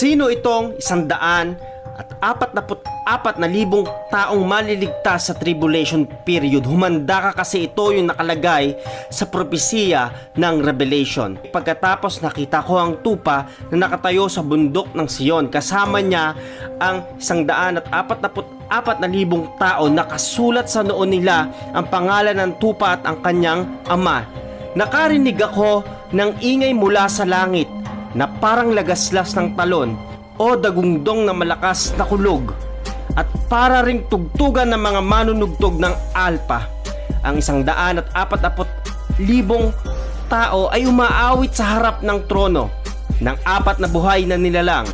Sino itong 144,000 taong maliligtas sa tribulation period? Humanda ka kasi ito yung nakalagay sa propesiya ng Revelation. Pagkatapos nakita ko ang tupa na nakatayo sa bundok ng Sion. Kasama niya ang 144,000 tao. Nakasulat sa noo nila ang pangalan ng tupa at ang kanyang ama. Nakarinig ako ng ingay mula sa langit na parang lagaslas ng talon o dagundong na malakas na kulog, at para ring tugtugan ng mga manunugtog ng alpa. Ang 144,000 tao ay umaawit sa harap ng trono ng 4 na buhay na nilalang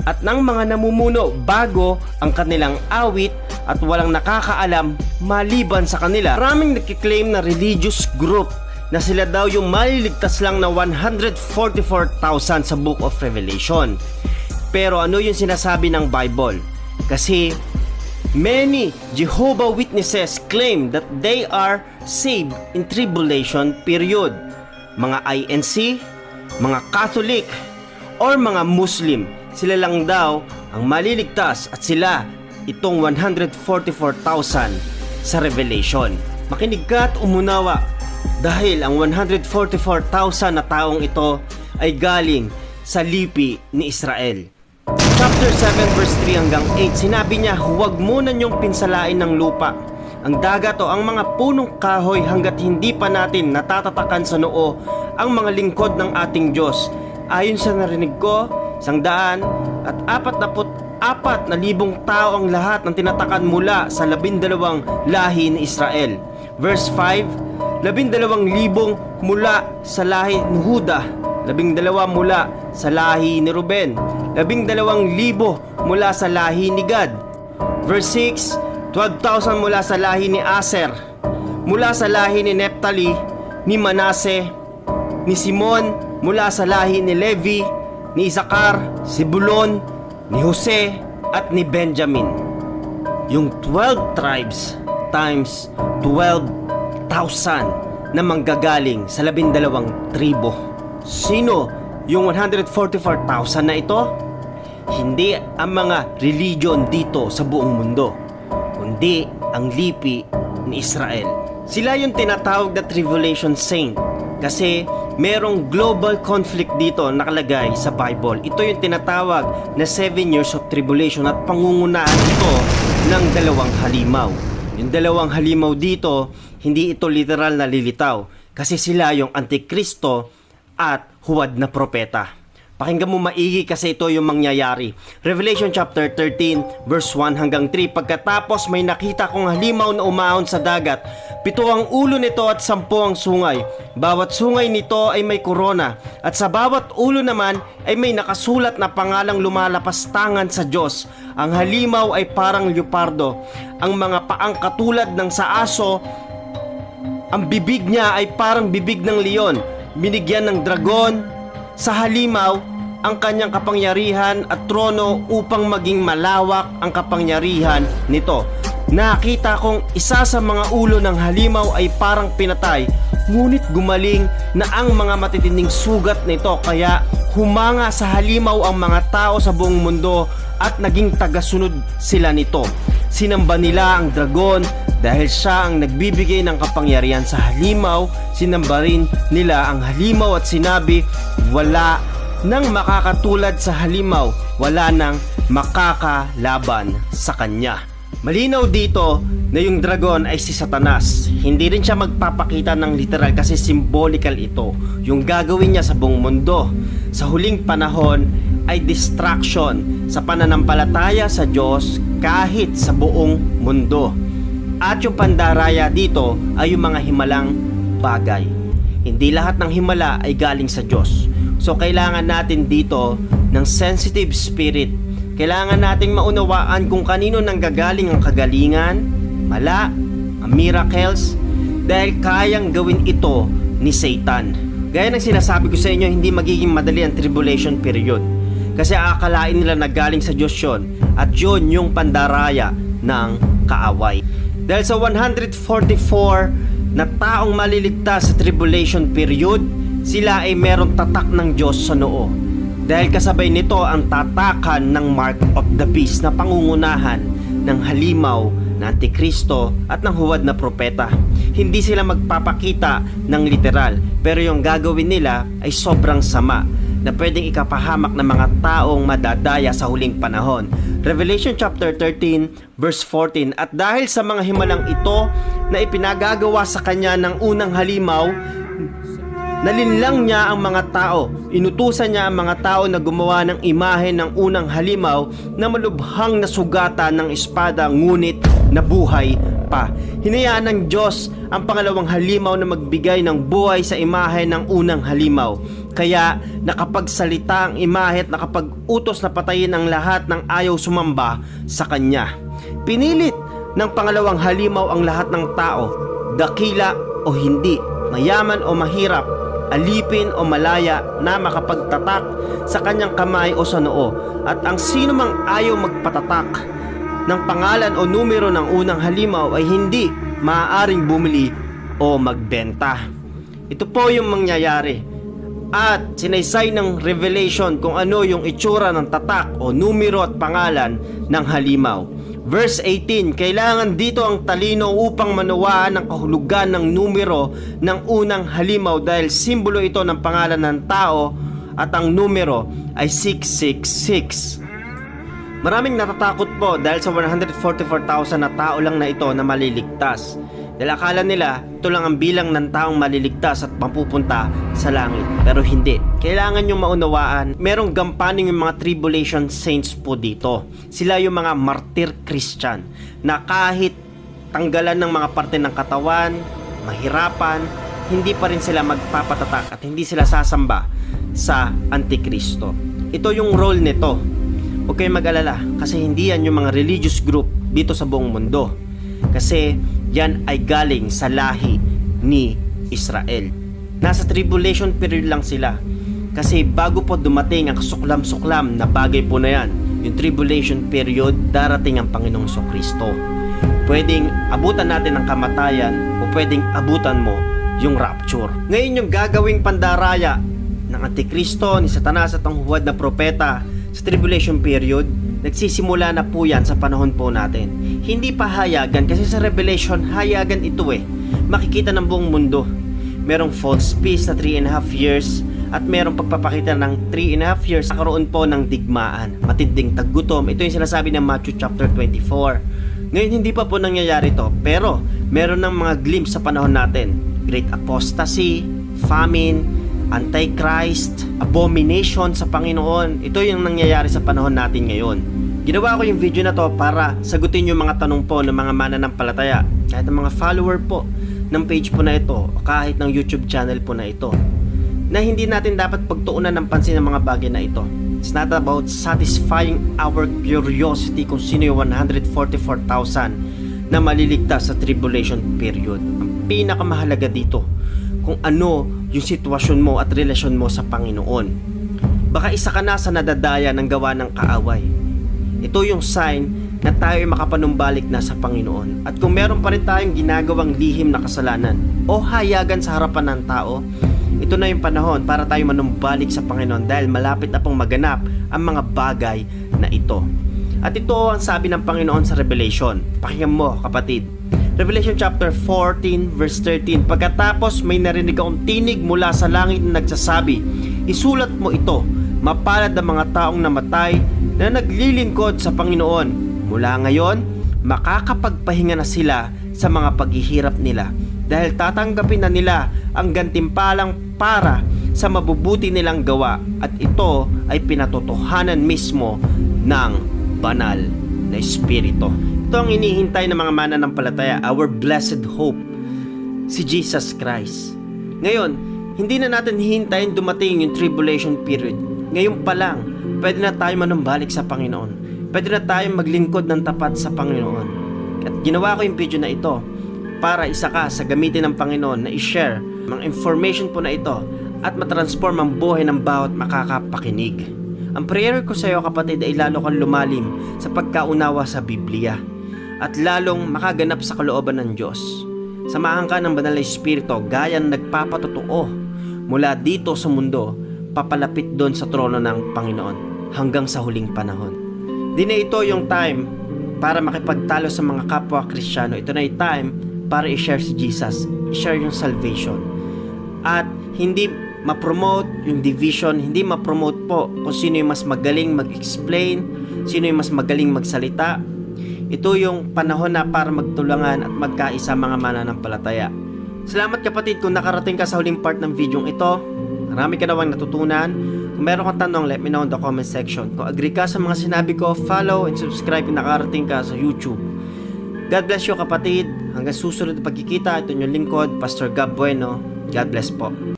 at ng mga namumuno bago ang kanilang awit, at walang nakakaalam maliban sa kanila. Maraming nagkiklaim na religious group na sila daw yung maliligtas lang na 144,000 sa Book of Revelation. Pero ano yung sinasabi ng Bible? Kasi many Jehovah Witnesses claim that they are saved in tribulation period. Mga INC, mga Catholic, or mga Muslim, sila lang daw ang maliligtas, at sila itong 144,000 sa Revelation. Makinig ka at umunawa, dahil ang 144,000 na taong ito ay galing sa lipi ni Israel. Chapter 7 verse 3 hanggang 8, sinabi niya, huwag muna niyong pinsalain ng lupa, ang dagat o ang mga punong kahoy hanggat hindi pa natin natatatakan sa noo ang mga lingkod ng ating Diyos. Ayon sa narinig ko, 144,000 tao ang lahat ng tinatakan mula sa 12 lahi ni Israel. Verse 5, 12,000 mula sa lahi ni Huda, 12 mula sa lahi ni Ruben, 12,000 mula sa lahi ni Gad. Verse 6, 12,000 mula sa lahi ni Aser, mula sa lahi ni Neptali, ni Manase, ni Simon, mula sa lahi ni Levi, ni Isakar, Zebulon, ni Jose, at ni Benjamin. Yung 12 tribes times 12,000 na manggagaling sa 12 tribo. Sino yung 144,000 na ito? Hindi ang mga religion dito sa buong mundo, kundi ang lipi ni Israel. Sila yung tinatawag na tribulation saint kasi merong global conflict dito nakalagay sa Bible. Ito yung tinatawag na 7 years of tribulation, at pangungunahan ito ng 2 halimaw. Yung 2 halimaw dito, hindi ito literal na lilitaw kasi sila yung Antikristo at huwad na propeta. Pakinggan mo maigi kasi ito yung mangyayari. Revelation chapter 13 verse 1 hanggang 3. Pagkatapos may nakita kong halimaw na umahon sa dagat. 7 ang ulo nito at 10 ang sungay. Bawat sungay nito ay may korona, at sa bawat ulo naman ay may nakasulat na pangalang lumalapastangan sa Diyos. Ang halimaw ay parang leopardo, ang mga paang katulad ng sa aso, ang bibig niya ay parang bibig ng leon. Binigyan ng dragon sa halimaw ang kanyang kapangyarihan at trono upang maging malawak ang kapangyarihan nito. Nakita kong isa sa mga ulo ng halimaw ay parang pinatay, ngunit gumaling na ang mga matitinding sugat nito, kaya humanga sa halimaw ang mga tao sa buong mundo at naging tagasunod sila nito. Sinamba nila ang dragon dahil siya ang nagbibigay ng kapangyarihan sa halimaw. Sinamba rin nila ang halimaw at sinabi, wala nang makakatulad sa halimaw, wala nang makakalaban sa kanya. Malinaw dito na yung dragon ay si Satanas. Hindi rin siya magpapakita ng literal kasi symbolical ito. Yung gagawin niya sa buong mundo sa huling panahon ay distraction sa pananampalataya sa Diyos kahit sa buong mundo. At yung pandaraya dito ay yung mga himalang bagay. Hindi lahat ng himala ay galing sa Diyos. So kailangan natin dito ng sensitive spirit. Kailangan nating maunawaan kung kanino nanggagaling ang kagalingan, mala, ang miracles, dahil kayang gawin ito ni Satan. Gaya ng sinasabi ko sa inyo, hindi magiging madali ang tribulation period. Kasi aakalain nila na galing sa Diyos yun, at yun yung pandaraya ng kaaway. Dahil sa 144 na taong maliligtas sa tribulation period, sila ay merong tatak ng Diyos sa noo. Dahil kasabay nito ang tatakan ng mark of the beast na pangungunahan ng halimaw na Antikristo at ng huwad na propeta. Hindi sila magpapakita ng literal, pero yung gagawin nila ay sobrang sama na pwedeng ikapahamak ng mga taong madadaya sa huling panahon. Revelation chapter 13 verse 14. At dahil sa mga himalang ito na ipinagagawa sa kanya ng unang halimaw, nalinlang niya ang mga tao. Inutusan niya ang mga tao na gumawa ng imahe ng unang halimaw na malubhang nasugatan ng espada ngunit nabuhay pa. Hinayaan ng Diyos ang pangalawang halimaw na magbigay ng buhay sa imahe ng unang halimaw. Kaya nakapagsalita ang imahe at nakapag-utos na patayin ang lahat ng ayaw sumamba sa kanya. Pinilit ng pangalawang halimaw ang lahat ng tao, dakila o hindi, mayaman o mahirap, alipin o malaya na makapagtatak sa kanyang kamay o sa noo. At ang sino mang ayaw magpatatak ng pangalan o numero ng unang halimaw ay hindi maaaring bumili o magbenta. Ito po yung mangyayari. At sinaysay ng Revelation kung ano yung itsura ng tatak o numero at pangalan ng halimaw. Verse 18, kailangan dito ang talino upang manawaan ang kahulugan ng numero ng unang halimaw dahil simbolo ito ng pangalan ng tao at ang numero ay 666. Maraming natatakot po dahil sa 144,000 na tao lang na ito na maliligtas. Dahil akala nila ito lang ang bilang ng taong maliligtas at mapupunta sa langit. Pero hindi. Kailangan nyo maunawaan, merong gampaning yung mga tribulation saints po dito. Sila yung mga martyr Christian na kahit tanggalan ng mga parte ng katawan, mahirapan, hindi pa rin sila magpapatatak at hindi sila sasamba sa Antikristo. Ito yung role nito. Huwag kayong mag-alala kasi hindi yan yung mga religious group dito sa buong mundo. Kasi yan ay galing sa lahi ni Israel. Nasa tribulation period lang sila. Kasi bago po dumating ang suklam-suklam na bagay po na yan, yung tribulation period, darating ang Panginoong Kristo. Pwedeng abutan natin ang kamatayan o pwedeng abutan mo yung rapture. Ngayon yung gagawing pandaraya ng Antikristo, ni Satanas at ang huwad na propeta sa tribulation period, nagsisimula na po yan sa panahon po natin. Hindi pa hayagan kasi sa Revelation, hayagan ito makikita ng buong mundo. Merong false peace na 3.5 years at merong pagpapakita ng 3.5 years nakaroon po ng digmaan, matinding taggutom. Ito yung sinasabi ng Matthew chapter 24. Ngayon hindi pa po nangyayari to, pero meron ng mga glimpse sa panahon natin. Great apostasy, famine, Antichrist, abomination sa Panginoon. Ito yung nangyayari sa panahon natin ngayon. Ginawa ko yung video na to para sagutin yung mga tanong po ng mga mananampalataya, kahit ng mga follower po ng page po na ito o kahit ng YouTube channel po na ito, na hindi natin dapat pagtuunan ng pansin ng mga bagay na ito. It's not about satisfying our curiosity kung sino yung 144,000 na maliligtas sa tribulation period. Ang pinakamahalaga dito, kung ano yung sitwasyon mo at relasyon mo sa Panginoon. Baka isa ka na sa nadadaya ng gawa ng kaaway. Ito yung sign na tayo ay makapanumbalik na sa Panginoon. At kung meron pa rin tayong ginagawang lihim na kasalanan o hayagan sa harapan ng tao, ito na yung panahon para tayo manumbalik sa Panginoon dahil malapit na pong maganap ang mga bagay na ito. At ito ang sabi ng Panginoon sa Revelation. Pakinggan mo, kapatid. Revelation chapter 14 verse 13. Pagkatapos may narinig akong tinig mula sa langit na nagsasabi, isulat mo ito, mapalad ang mga taong namatay na naglilingkod sa Panginoon. Mula ngayon, makakapagpahinga na sila sa mga paghihirap nila dahil tatanggapin na nila ang gantimpalang para sa mabubuti nilang gawa at ito ay pinatotohanan mismo ng banal na Espiritu. Ito ang inihintay ng mga mananampalataya, our blessed hope, si Jesus Christ. Ngayon, hindi na natin hihintayin dumating yung tribulation period. Ngayon pa lang, pwede na tayo manumbalik sa Panginoon. Pwede na tayo maglingkod ng tapat sa Panginoon. At ginawa ko yung video na ito para isa ka sa gamitin ng Panginoon na i-share mga information po na ito at matransform ang buhay ng bawat makakapakinig. Ang prayer ko sa iyo, kapatid, ay lalo kang lumalim sa pagkaunawa sa Biblia at lalong makaganap sa kalooban ng Diyos. Samahan ka ng banal na Espiritu gaya ng nagpapatotoo mula dito sa mundo papalapit doon sa trono ng Panginoon hanggang sa huling panahon. Di na ito yung time para makipagtalo sa mga kapwa Kristiyano. Ito na yung time para i-share si Jesus, i-share yung salvation. At hindi ma-promote yung division, hindi ma-promote po kung sino yung mas magaling mag-explain, sino yung mas magaling magsalita. Ito yung panahon na para magtulungan at magkaisa mga mananampalataya. Salamat kapatid kung nakarating ka sa huling part ng video ito. Marami ka nawang natutunan. Kung meron kang tanong, let me know in the comment section. Kung agree ka sa mga sinabi ko, follow and subscribe kung nakarating ka sa YouTube. God bless you kapatid. Hanggang susunod na pagkikita, ito yung lingkod, Pastor Gab Bueno. God bless po.